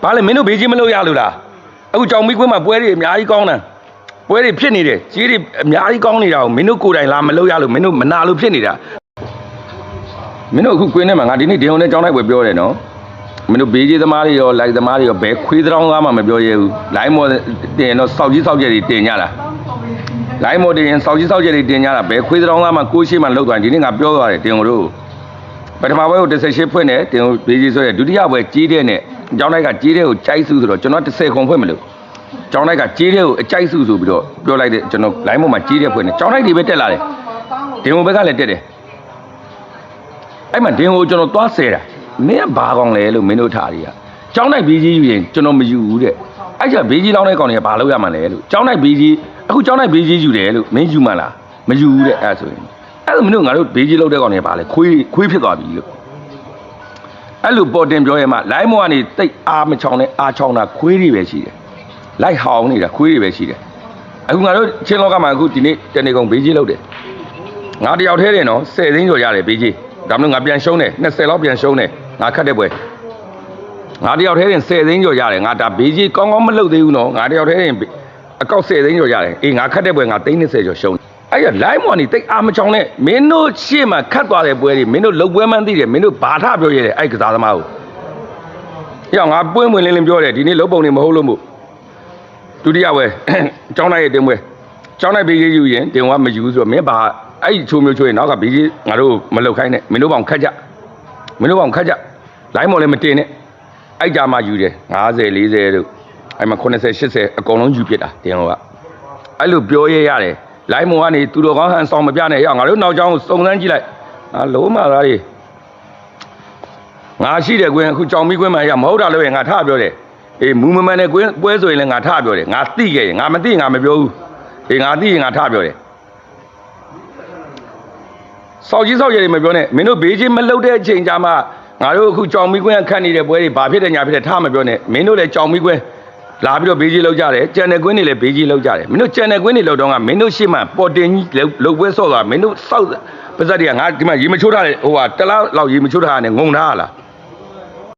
ဘာလဲမင်းတို့ဘေးကြီးမလို့ရလို့လားအခုကြောင်မီးကွင်းမှာပွဲတွေအများကြီးကောင်းတယ်ပွဲတွေဖြစ်နေတယ်ကြီးတွေအများကြီးကောင်းနေတာကိုမင်းတို့ကိုယ်တိုင်လာမလို့ရလို့မင်းတို့မနာလို့ဖြစ်နေတာမင်းတို့အခုကွင်းထဲမှာငါဒီနေ့ဒင်းုံနဲ့ကြောင်းလိုက်ပွဲပြောတယ်နော်မင်းတို့ဘေးကြီးသမားတွေရောလိုက်သမားတွေရောဘယ်ခွေးတောင်းသားမှမပြောရဘူးလိုင်းမော်တင်တော့စောက်ကြီးစောက်ကျက်တွေတင်ကြတာလိုင်းမော်တင်ရင်စောက်ကြီးစောက်ကျက်တွေတင်ကြတာဘယ်ခွေးတောင်းသားမှကိုရှိမှလောက်သွားဒီနေ့ငါပြောသွားတယ်တင်တို့ပထမပွဲကို18ဖွင့်တယ်တင်ဘေးကြီးဆိုရဒုတိယပွဲကြီးတဲ့နဲ့ကျောင်းတိုက်ကကြီးတဲ့ကိုကြိုက်စုဆိုတော့ကျွန်တော်10ခုဖွင့်မလို့ကျောင်းတိုက်ကကြီးတဲ့ကိုအကြိုက်စုဆိုပြီးတော့ပြောလိုက်တယ်ကျွန်တော်လိုင်းမော်မှာကြီးတဲ့ဖွင့်တယ်ကျောင်းတိုက်တွေပဲတက်လာတယ်တင်ဘက်ကလည်းတက်တယ်အဲ့မှာဒင်းကိုကျွန်တော်သွားဆဲတာမင်းကဘာကောင်းလဲလို့မင်းတို့ထားရီကကျောင်းနိုင်ဘီကြီးယူရင်ကျွန်တော်မယူဘူးတဲ့အဲ့ကျဘီကြီးလောင်းတဲ့ကောင်တွေကဘာလုပ်ရမှလဲလို့ကျောင်းနိုင်ဘီကြီးအခုကျောင်းနိုင်ဘီကြီးယူတယ်လို့မင်းယူမှလားမယူဘူးတဲ့အဲ့ဆိုရင်အဲ့လိုမင်းတို့ငါတို့ဘီကြီးလုပ်တဲ့ကောင်တွေကဘာလဲခွေးဖြစ်သွားပြီလို့အဲ့လိုပေါ်တင်ပြောရဲမှလိုင်းမောကနေတိတ်အားမချောင်းနဲ့အားချောင်းတာခွေးတွေပဲရှိတယ်လိုက်ဟောင်းနေတာခွေးတွေပဲရှိတယ်အခုငါတို့ချင်းလောကမှာအခုဒီနေ့တနေကုန်ဘီကြီးလုပ်တယ်ငါတယောက်ထဲတယ်နော်10သိန်းကျော်ရတယ်ဘီကြီးဒါမှမဟုတ်ငါပြန်ရှုံးတယ်20လောက်ပြန်ရှုံးတယ်ငါခတ်တဲ့ပွဲငါတယောက်ထဲရင်10သိန်းကျော်ရတယ်ငါဒါဘေးကြီးကောင်းကောင်းမလုပ်သေးဘူးနော်ငါတယောက်ထဲရင်အကောက်10သိန်းကျော်ရတယ်အေးငါခတ်တဲ့ပွဲငါ30ကျော်ရှုံးအဲ့ရ line မော်နေတိတ်အားမချောင်းနဲ့မင်းတို့ရှေ့မှာခတ်သွားတဲ့ပွဲတွေမင်းတို့လုတ်ပွဲမှန်းသိတယ်မင်းတို့ဘာထပြောရတယ်အဲ့ကစားသမားကိုအေးငါပွင့်ပွင့်လင်းလင်းပြောတယ်ဒီနေ့လုတ်ပုံတွေမဟုတ်လို့မို့ဒုတိယပွဲကျောင်းနိုင်ရဲ့တင်ပွဲကျောင်းနိုင်ဘေးကြီးယူရင်တင်ဝါမယူဆိုတော့မင်းဘာအဲ့ချိုးမျိုးချိုးရင်နောက်ကဘေးကြီးငါတို့မလုတ်ခိုင်းနဲ့မင်းတို့ပေါင်ခတ်ကြမင်းတို့ပေါင်ခတ်ကြ line မော်လည်းမတင်နဲ့အဲ့ကြမှာယူတယ်50 40တို့အဲ့မှာ90 80အကုန်လုံးယူပြစ်တာတင်ဟောကအဲ့လိုပြောရရတယ် line မော်ကနေသူတော်ကောင်းဟန်ဆောင်မပြနဲ့ရငါတို့နောက်ကျောင်းကိုစုံစမ်းကြည့်လိုက်လုံးမသားတွေငါရှိတယ်ကွင်းအခုကြောင်မီးကွင်းမှာရမဟုတ်တာလို့ရငါထပြောတယ်အေးမူမမှန်တဲ့ကွင်းပွဲဆိုရင်လည်းငါထပြောတယ်ငါသိခဲ့ရင်ငါမသိငါမပြောဘူးအေးငါသိရင်ငါထပြောတယ်စောက်ကြီးစောက်ရည်မပြောနဲ့မင်းတို့ဘေးချင်းမလှုပ်တဲ့အချိန်ကြာမှငါတို့အခုကြောင်မီးကွင်းခတ်နေတဲ့ပွဲတွေဘာဖြစ်တယ်ညာဖြစ်တယ်ထားမပြောနဲ့မင်းတို့လည်းကြောင်မီးကွင်းလာပြီးတော့ဘေးကြီးလောက်ကြတယ်ကြံတဲ့ကွင်းတွေလည်းဘေးကြီးလောက်ကြတယ်မင်းတို့ကြံတဲ့ကွင်းတွေလောက်တော့ကမင်းတို့ရှေ့မှာပေါ်တင်ကြီးလှုပ်ပွဲဆော့သွားမင်းတို့စောက်ပါဇက်တွေကငါဒီမှာရေမချိုးထားတယ်ဟိုဟာတလားလောက်ရေမချိုးထားရတယ်ငုံထားလား